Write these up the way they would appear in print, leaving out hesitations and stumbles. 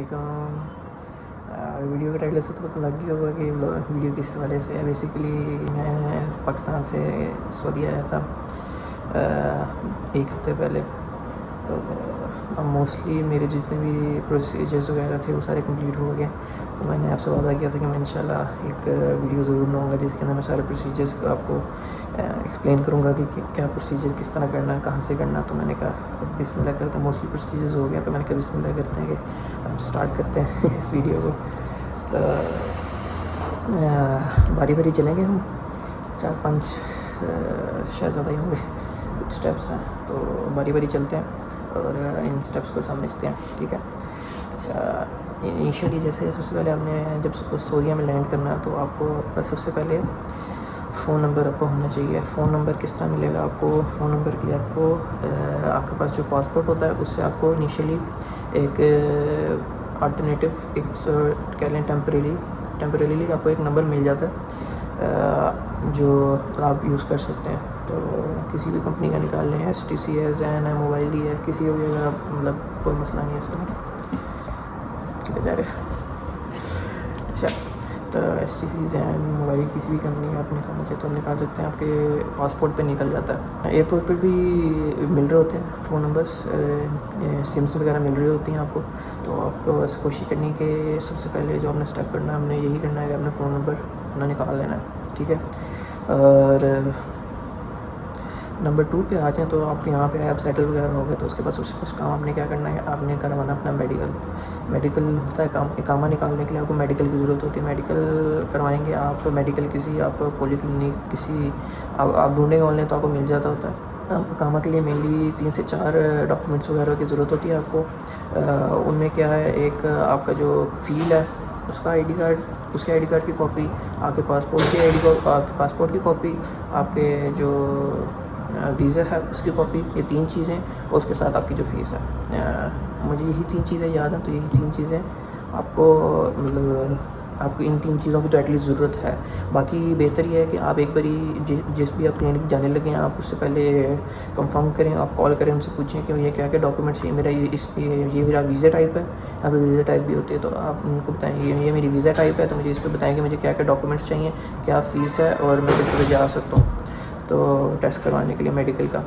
अस्सलामुअलैकुम। वीडियो के टाइटल से तो पता लग गया होगा कि वीडियो किस वाले से है। बेसिकली मैं पाकिस्तान से सऊदी आया था एक हफ़्ते पहले। तो अब मोस्टली मेरे जितने भी प्रोसीजर्स वगैरह थे वो सारे कंप्लीट हो गए। तो मैंने आपसे वादा किया था कि मैं इंशाल्लाह एक वीडियो ज़रूर बनाऊँगा जिसके अंदर मैं सारे प्रोसीजर्स को आपको एक्सप्लेन करूँगा कि क्या प्रोसीजर किस तरह करना है, कहाँ से करना। तो मैंने कहा बिस्मिल्लाह करते हैं। मोस्टली प्रोसीजर्स हो गया तो मैंने कहा बिस्मिल्लाह करते हैं कि अब स्टार्ट करते हैं इस वीडियो को। तो बारी बारी चलेंगे हम, 4-5 शायद ज़्यादा ही होंगे कुछ स्टेप्स हैं, तो बारी बारी चलते हैं और इन स्टेप्स को समझते हैं, ठीक है। अच्छा, इनिशियली जैसे सबसे पहले आपने जब सऊदीया में लैंड करना है तो आपको सबसे पहले फ़ोन नंबर आपको होना चाहिए। फ़ोन नंबर किस तरह मिलेगा आपको? फ़ोन नंबर के लिए आपको आपके पास जो पासपोर्ट होता है उससे आपको इनिशियली एक अल्टरनेटिव कह लें टेम्परेरीली आपको एक नंबर मिल जाता है जो आप यूज़ कर सकते हैं। तो किसी भी कंपनी का निकाल लें, STC है, जैन है, मोबाइल ही है, किसी का भी अगर आप मतलब कोई मसला नहीं है इस तरह जा रहे। अच्छा, तो STC, जैन, मोबाइल किसी भी कंपनी का आप निकालना चाहे तो आप निकाल सकते हैं। आपके पासपोर्ट पे निकल जाता है। एयरपोर्ट पे भी मिल रहे होते हैं फ़ोन नंबर्स, सिम्स वगैरह मिल रही होती हैं आपको। तो आपको बस कोशिश करनी कि सबसे पहले जो आपने स्टेप करना है, हमने यही करना है कि अपने फ़ोन नंबर अपना निकाल लेना है, ठीक है। और नंबर 2 पे आ जाएँ तो आप यहाँ पे ऐप सेटल वगैरह हो गए तो उसके बाद सबसे फर्स्ट काम आपने क्या करना है, आपने करवाना अपना मेडिकल होता है काम। इकामा निकालने के लिए आपको मेडिकल की ज़रूरत होती है। मेडिकल करवाएंगे आप, मेडिकल किसी आप पॉलीक्लिनिक किसी आप ढूंढेंगे ऑनलाइन तो आपको मिल जाता होता है। इकामा के लिए मेनली 3 से 4 डॉक्यूमेंट्स वगैरह की ज़रूरत होती है आपको। उनमें क्या है, एक आपका जो फील है उसका ID कार्ड, उसके ID कार्ड की कॉपी, आपके पासपोर्ट की कॉपी, आपके जो वीज़ा है उसकी कॉपी, ये 3 चीज़ें और उसके साथ आपकी जो फ़ीस है। मुझे यही 3 चीज़ें याद हैं, तो यही 3 चीज़ें आपको मतलब आपको इन 3 चीज़ों की तो एटलीस्ट ज़रूरत है। बाकी बेहतर ये है कि आप एक बारी जिस भी आप क्लिनिक जाने लगे हैं आप उससे पहले कंफर्म करें, आप कॉल करें, उनसे पूछें कि ये क्या क्या डॉक्यूमेंट्स चाहिए। मेरा ये मेरा वीज़ा टाइप है, यहाँ पे वीज़ा टाइप भी होती है, तो आप उनको बताएं ये मेरी वीज़ा टाइप है, तो मुझे इस पर बताएँ कि मुझे क्या क्या डॉक्यूमेंट्स चाहिए, क्या फ़ीस है और मैं किस बजे आ सकता हूँ तो टेस्ट करवाने के लिए मेडिकल का।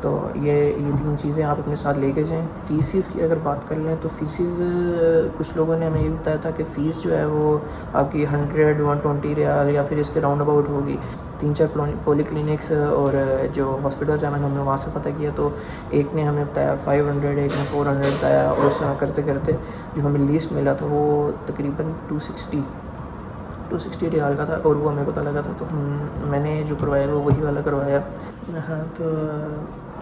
तो ये 3 चीज़ें आप अपने साथ लेके जाएँ। फ़ीसिस की अगर बात कर लें तो फ़ीसिस कुछ लोगों ने हमें ये बताया था कि फ़ीस जो है वो आपकी 100-120 रियाल या फिर इसके राउंड अबाउट होगी। 3-4 पॉलीक्लिनिक्स और जो हॉस्पिटल्स हैं हमने वहाँ से पता किया तो एक ने हमें बताया 500, एक ने 400 बताया, और उस तरह करते करते जो हमें लिस्ट मिला था वो तकरीबन 260 रियाल का था, और वो हमें पता लगा था। तो मैंने जो करवाया वो वही वाला करवाया। हाँ, तो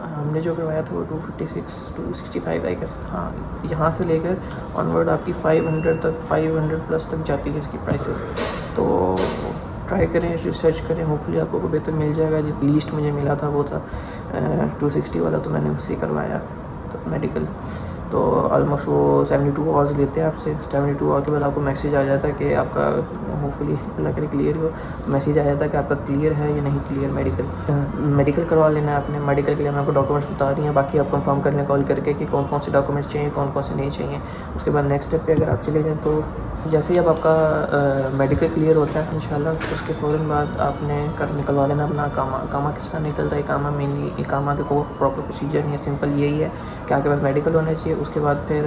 हमने जो करवाया था वो 265 आई गेस। हाँ, यहाँ से लेकर ऑनवर्ड आपकी 500 प्लस तक जाती है इसकी प्राइसेस। तो ट्राई करें, रिसर्च करें, होपफुली आपको को बेहतर मिल जाएगा। जो लीस्ट मुझे मिला था वो था 260 वाला, तो मैंने उससे करवाया तो मेडिकल। तो ऑलमोस्ट वो 72 आवर्स लेते हैं आपसे। 72 आवर के बाद आपको मैसेज आ जाता है कि आपका होपफुली अल्लाह करे क्लियर हो, मैसेज आ जाता है कि आपका क्लियर है या नहीं क्लियर मेडिकल करवा लेना है आपने। मेडिकल के लिए मैं आपको डॉक्यूमेंट्स बता रही हैं, बाकी आप कंफर्म कर लें कॉल करके कि कौन कौन से डॉक्यूमेंट्स चाहिए, कौन कौन से नहीं चाहिए। उसके बाद नेक्स्ट स्टेप पे अगर आप चले जाएँ तो जैसे ही अब आपका मेडिकल क्लियर होता है इंशाल्लाह, उसके फ़ौरन बाद आपने निकलवा लेना अपना इकामा किस तरह निकलता है। इकामा मेनली इकामा के कोई प्रॉपर प्रोसीजर नहीं है, सिंपल यही है कि आपके पास मेडिकल होना चाहिए। उसके बाद फिर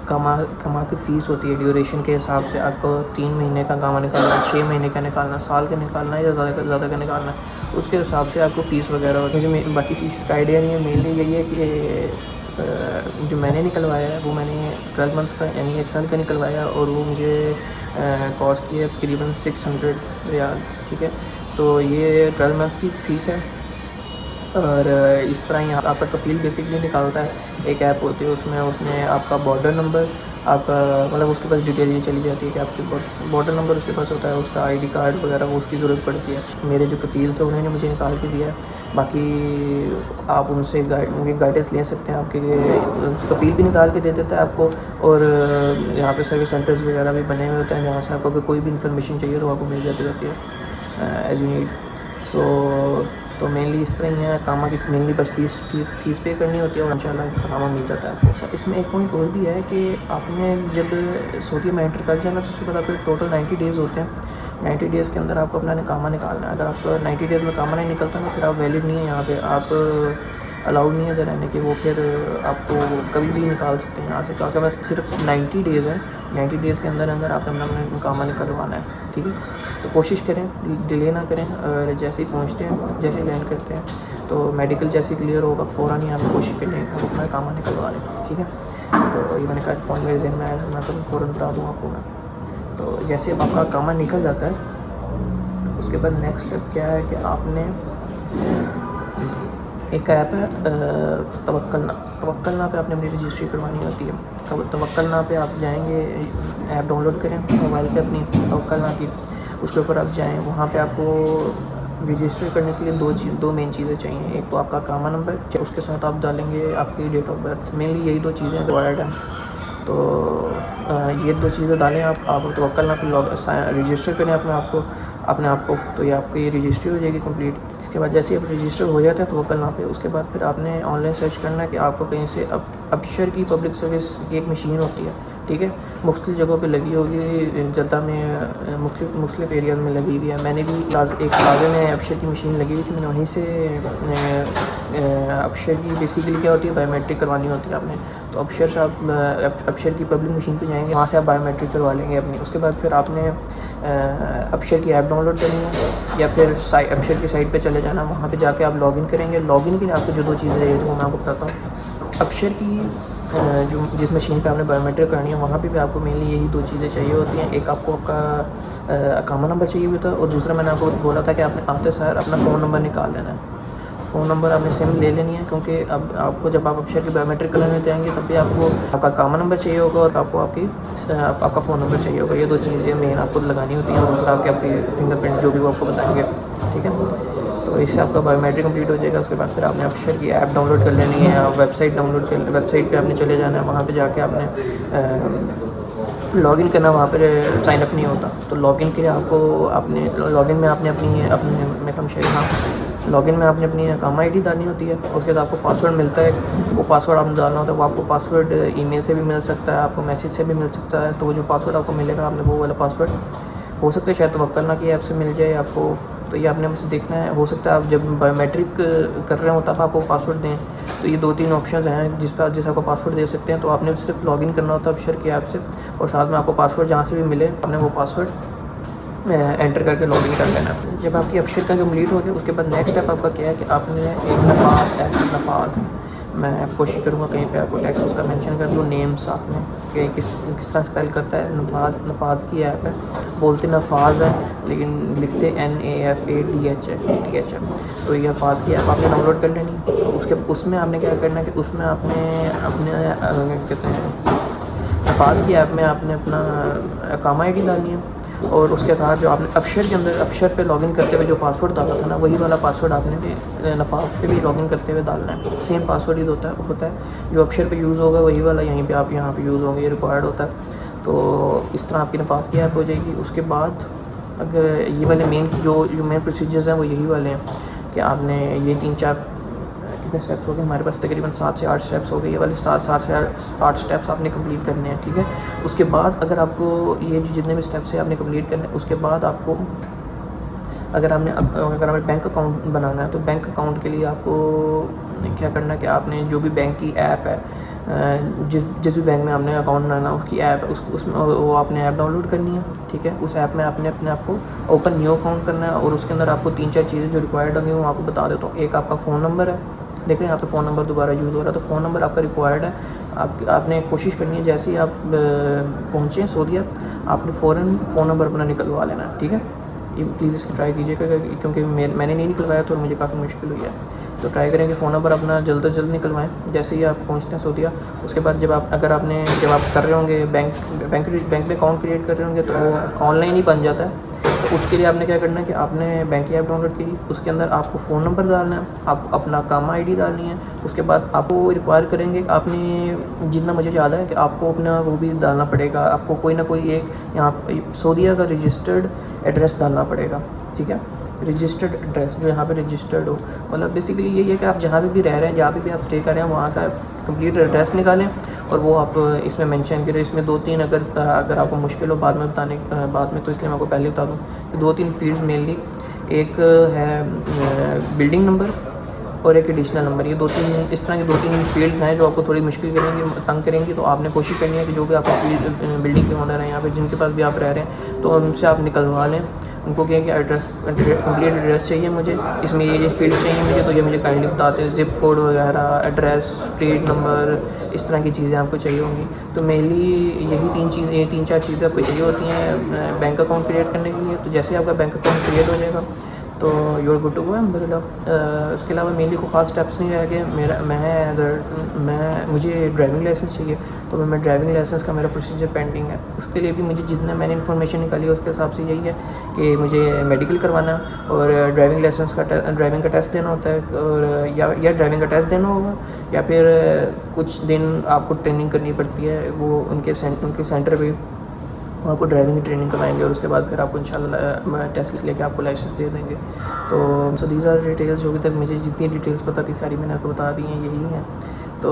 कामा की फ़ीस होती है ड्यूरेशन के हिसाब से। आपको 3 महीने का कामा निकालना, 6 महीने का निकालना, साल का निकालना है या ज़्यादा का निकालना, उसके हिसाब से आपको फ़ीस वगैरह होती है। मुझे बाकी फ़ीस का आइडिया नहीं है। मेनली यही है कि जो मैंने निकलवाया है वो मैंने 12 मंथ्स का यानी 1 साल का निकलवाया, और वो मुझे कॉस्ट की है तकरीबन 600 रियाल, ठीक है। तो ये 12 मंथ्स की फ़ीस है। और इस तरह ही आपका कफील बेसिकली निकालता है। एक ऐप होती है उसमें आपका बॉर्डर नंबर, आपका मतलब उसके पास डिटेल ये चली जाती है कि आपके बॉर्डर नंबर उसके पास होता है, उसका ID कार्ड वगैरह वो उसकी ज़रूरत पड़ती है। मेरे जो कफील थे उन्होंने मुझे निकाल के दिया है। बाकी आप उनसे गाइडेंस ले सकते हैं, आपके कफील भी निकाल के दे देता है आपको। और यहाँ पे सर्विस सेंटर्स वगैरह भी बने हुए होते हैं जहाँ से आपको कोई भी इन्फॉर्मेशन चाहिए तो आपको मिल जाती रहती है एज यू नीड। सो तो मेनली इस तरह ही है, कामा की मेनली बस फीस पे करनी होती है और इंशाल्लाह कामा मिल जाता है आपको। इसमें एक पॉइंट और भी है कि आपने जब सऊदी में एंटर कर जाना तो उसके बाद आपके टोटल 90 डेज़ होते हैं। 90 डेज़ के अंदर आपको अपना कामा निकालना है। अगर आपका 90 डेज़ में कामा नहीं निकलता ना, फिर आप वैलिड नहीं है यहाँ पे, आप अलाउड नहीं है इधर रहने के। वो फिर आपको कभी भी निकाल सकते हैं यहाँ से, क्योंकि बस सिर्फ 90 डेज़ है। 90 डेज़ के अंदर अंदर आप अपना कामा निकलवाना है, ठीक है। तो कोशिश करें, डिले ना करें, और जैसे ही पहुँचते हैं, जैसे ही लैंड करते हैं तो मेडिकल जैसे क्लियर होगा फ़ौरन ही आप कोशिश करें कि अपना कामा निकलवा लें, ठीक है। तो ये मैंने कहा पॉइंट मेरे ज़हन में आया, मैं तो फ़ौरन बता दूँ आपको मैं। तो जैसे अब आपका कामा निकल जाता है, उसके बाद नेक्स्ट स्टेप क्या है कि आपने एक ऐप है तवक्कलना पे आपने अपनी रजिस्ट्री करवानी होती है। तवक्कलना पे आप जाएंगे, ऐप डाउनलोड करें मोबाइल पे अपनी तवक्कलना की, उसके ऊपर आप जाएं। वहाँ पे आपको रजिस्टर करने के लिए दो मेन चीज़ें चाहिए। एक तो आपका कामा नंबर, उसके साथ आप डालेंगे आपकी डेट ऑफ बर्थ। मेनली यही दो चीज़ें रिक्वायर्ड हैं। तो ये दो चीज़ें डालें आप तवक्कलना पे रजिस्टर करें अपने आप को, तो ये आपकी रजिस्ट्री हो जाएगी कंप्लीट। इसके बाद जैसे आप रजिस्टर हो जाते हैं तवक्कलना पे, उसके बाद फिर आपने ऑनलाइन सर्च करना है कि आपको कहीं से अपशर की पब्लिक सर्विस की एक मशीन होती है, ठीक है। मुख्तलिफ जगहों पे लगी होगी, जद्दा में मुख्तलिफ एरियाज़ में लगी हुई है। मैंने भी एक प्लाज़े में अपशर की मशीन लगी हुई थी, मैंने वहीं से अपशर की बेसिकली क्या होती है, बायोमेट्रिक करवानी होती है आपने। तो अपशर की पब्लिक मशीन पे जाएंगे, वहाँ से आप बायोमेट्रिक करवा लेंगे अपनी। उसके बाद फिर आपने अपशर की ऐप डाउनलोड करनी है या फिर अपशर की साइट पे चले जाना, वहाँ पे जाके आप लॉगिन करेंगे। लॉगिन के लिए आपको जो दो चीज़ें चाहिए वो मैं आपको बताता हूँ। अपशर की जो जिस मशीन पे आपने बायोमेट्रिक करनी है, वहाँ पे भी आपको मेनली यही दो चीज़ें चाहिए होती हैं। एक आपको आपका कामा नंबर चाहिए होता है, और दूसरा मैंने आपको बोला था कि आपने आते सार अपना फ़ोन नंबर निकाल लेना है। फ़ोन नंबर आपने सिम ले लेनी है, क्योंकि अब आपको जब आप अपशर की बायोमेट्रिक कराने जाएंगे तब भी आपको आपका कामा नंबर चाहिए होगा और आपको आपका फ़ोन नंबर चाहिए होगा। ये दो चीज़ें मेन आपको लगानी होती हैं, और दूसरा आपकी फिंगरप्रिंट जो भी वो आपको बताएंगे, ठीक है। तो इससे आपका बायोमेट्रिक कंप्लीट हो जाएगा। उसके बाद फिर आपने अपशर की ऐप डाउनलोड कर लेनी है, वेबसाइट पे आपने चले जाना है। वहाँ पे जाके आपने लॉगिन करना, वहाँ पर साइन अप नहीं होता। तो लॉगिन के लिए लॉगिन में आपने अपनी कामा आईडी डालनी होती है। उसके बाद आपको पासवर्ड मिलता है, वो पासवर्ड आपने डालना होता है। वो आपको पासवर्ड ईमेल से भी मिल सकता है, आपको मैसेज से भी मिल सकता है। तो वो जो पासवर्ड आपको मिलेगा, आपने वो वाला पासवर्ड हो सकता है शायद तवक्कलना की ऐप से मिल जाए आपको। तो ये आपने मुझसे देखना है, हो सकता है आप जब बायोमेट्रिक कर रहे हो तब आपको पासवर्ड दें। तो ये 2-3 ऑप्शन हैं जिस आपको पासवर्ड दे सकते हैं। तो आपने सिर्फ लॉगिन करना होता है अपशर की ऐप से, और साथ में आपको पासवर्ड जहाँ से भी मिले आपने वो पासवर्ड एंटर करके लॉगिन कर लेना। जब आपकी अपशर का कंप्लीट हो गया, उसके बाद नेक्स्ट स्टेप आपका क्या है कि आपने एक नफाद मैं कोशिश करूँगा कहीं पे आपको टेक्स्ट उसका मेंशन कर दूँ, नेम साथ में कि किस तरह स्पेल करता है। नफाद की ऐप है, बोलते नफाज है लेकिन लिखते NAFADH है। तो ये नफाज की ऐप आपने डाउनलोड कर लेनी। उसमें आपने क्या करना है कि उसमें आपने कहते हैं नफाज की ऐप में आपने अपना कामा आईडी डालनी है, और उसके साथ जो आपने अपशर के अंदर अपशर पे लॉगिन करते हुए जो पासवर्ड डाला था ना, वही वाला पासवर्ड आपने भी नफाज पे भी लॉगिन करते हुए डालना है। सेम पासवर्ड ही होता है जो अपशर पे यूज़ होगा, वही वाला यहीं पे आप यहाँ पे यूज़ होंगे, ये रिक्वायर्ड होता है। तो इस तरह आपकी नफाज की ऐप हो जाएगी। उसके बाद अगर ये वाले मेन जो मेन प्रोसीजर्स हैं वो यही वाले हैं कि आपने ये 3-4 कितने स्टेप्स हो गए हमारे पास, तकरीबन 7 से 8 स्टेप्स हो गए। ये वाले 7 से 8 स्टेप्स आपने कंप्लीट करने हैं, ठीक है। उसके बाद अगर आपको ये जितने भी स्टेप्स हैं आपने कंप्लीट करने हैं, उसके बाद आपको अगर हमें बैंक अकाउंट बनाना है, तो बैंक अकाउंट के लिए आपको क्या करना है कि आपने जो भी बैंक की ऐप है, जिस भी बैंक में आपने अकाउंट बनाना उसकी ऐप उसमें वो आपने ऐप डाउनलोड करनी है, ठीक है। उस ऐप में आपने अपने आप को ओपन न्यू अकाउंट करना है, और उसके अंदर आपको 3-4 चीज़ें जो रिक्वायर्ड होंगी वो आपको बता देता हूँ। एक आपका फ़ोन नंबर है, देखें यहाँ पे फ़ोन नंबर दोबारा यूज़ हो रहा है, तो फ़ोन नंबर आपका रिक्वायर्ड है। आपने कोशिश करनी है जैसे ही आप पहुँचें सऊदीया, आपने फ़ौरन फ़ोन नंबर अपना निकलवा लेना है, ठीक है। ये प्लीज़ इसकी ट्राई कीजिएगा, क्योंकि मैंने नहीं निकलवाया तो मुझे काफ़ी मुश्किल हुई है। तो ट्राई करें कि फ़ोन नंबर अपना जल्द से जल्द निकलवाएं जैसे ही आप पहुँचते हैं सऊदीया। उसके बाद जब आप कर रहे होंगे बैंक में अकाउंट क्रिएट कर रहे होंगे, तो वो ऑनलाइन ही बन जाता है। तो उसके लिए आपने क्या करना है कि आपने बैंक की ऐप डाउनलोड की, उसके अंदर आपको फ़ोन नंबर डालना है, आप अपना कामा आईडी डालनी है। उसके बाद आपको रिक्वायर करेंगे कि आपने, जितना मुझे याद है कि आपको अपना वो भी डालना पड़ेगा, आपको कोई ना कोई एक यहाँ सऊदीया का रजिस्टर्ड एड्रेस डालना पड़ेगा, ठीक है। रजिस्टर्ड एड्रेस जो यहाँ पे रजिस्टर्ड हो, मतलब बेसिकली यही है कि आप जहाँ पे भी रह रहे हैं, जहाँ पे भी आप स्टे कर रहे हैं, वहाँ का कंप्लीट एड्रेस निकालें और वो आप इसमें मेंशन करें। इसमें 2-3 अगर आपको मुश्किल हो बाद में बताने बाद में, तो इसलिए मैं आपको पहले बता दूँ कि 2-3 फील्ड्स मेनली, एक है बिल्डिंग नंबर और एक एडिशनल नंबर। ये 2-3 इस तरह के 2-3 फील्ड्स हैं जो आपको थोड़ी मुश्किल करेंगी, तंग करेंगी। तो आपने कोशिश करनी है कि जो भी आपका बिल्डिंग के ओनर हैं यहाँ पे, जिनके पास भी आप रह रहे हैं, तो उनसे आप निकलवा लें। उनको कहें कि एड्रेस कंप्लीट एड्रेस चाहिए मुझे, इसमें ये फील्ड चाहिए मुझे, तो ये मुझे काइंडली बताते हैं। ज़िप कोड वगैरह, एड्रेस, स्ट्रीट नंबर, इस तरह की चीज़ें आपको चाहिए होंगी। तो मेनली यही 3-4 चीज़ें आपको चाहिए होती हैं बैंक अकाउंट क्रिएट करने के लिए। तो जैसे आपका बैंक अकाउंट क्रिएट हो जाएगा तो you are good to go अल्हम्दुलिल्लाह। उसके अलावा मेनली कोई ख़ास स्टेप्स नहीं रह गए। मुझे ड्राइविंग लाइसेंस चाहिए, तो मैं ड्राइविंग लाइसेंस का मेरा प्रोसीजर पेंडिंग है। उसके लिए भी मुझे जितना मैंने इन्फॉर्मेशन निकाली है उसके हिसाब से यही है कि मुझे मेडिकल करवाना और ड्राइविंग लाइसेंस का ड्राइविंग का टेस्ट देना होता है, और या ड्राइविंग का टेस्ट देना होगा, या फिर कुछ दिन आपको ट्रेनिंग करनी पड़ती है। वो उनके सेंटर पर वो आपको ड्राइविंग की ट्रेनिंग करवाएंगे और उसके बाद फिर आपको इंशाल्लाह टेस्ट लेके आपको लाइसेंस दे देंगे। तो दीज आर डिटेल्स, जो भी तक मुझे जितनी डिटेल्स पता थी सारी मैंने आपको बता दी हैं, यही हैं। तो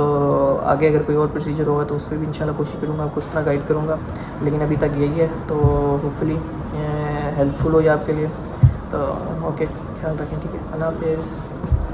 आगे अगर कोई और प्रोसीजर होगा तो उस पर भी इंशाल्लाह कोशिश करूँगा, आपको उस तरह गाइड करूँगा, लेकिन अभी तक यही है। तो होपफुली हेल्पफुल हो जाए आपके लिए। तो ओके, ख्याल रखें, ठीक है, अल्लाह हाफ़िज़।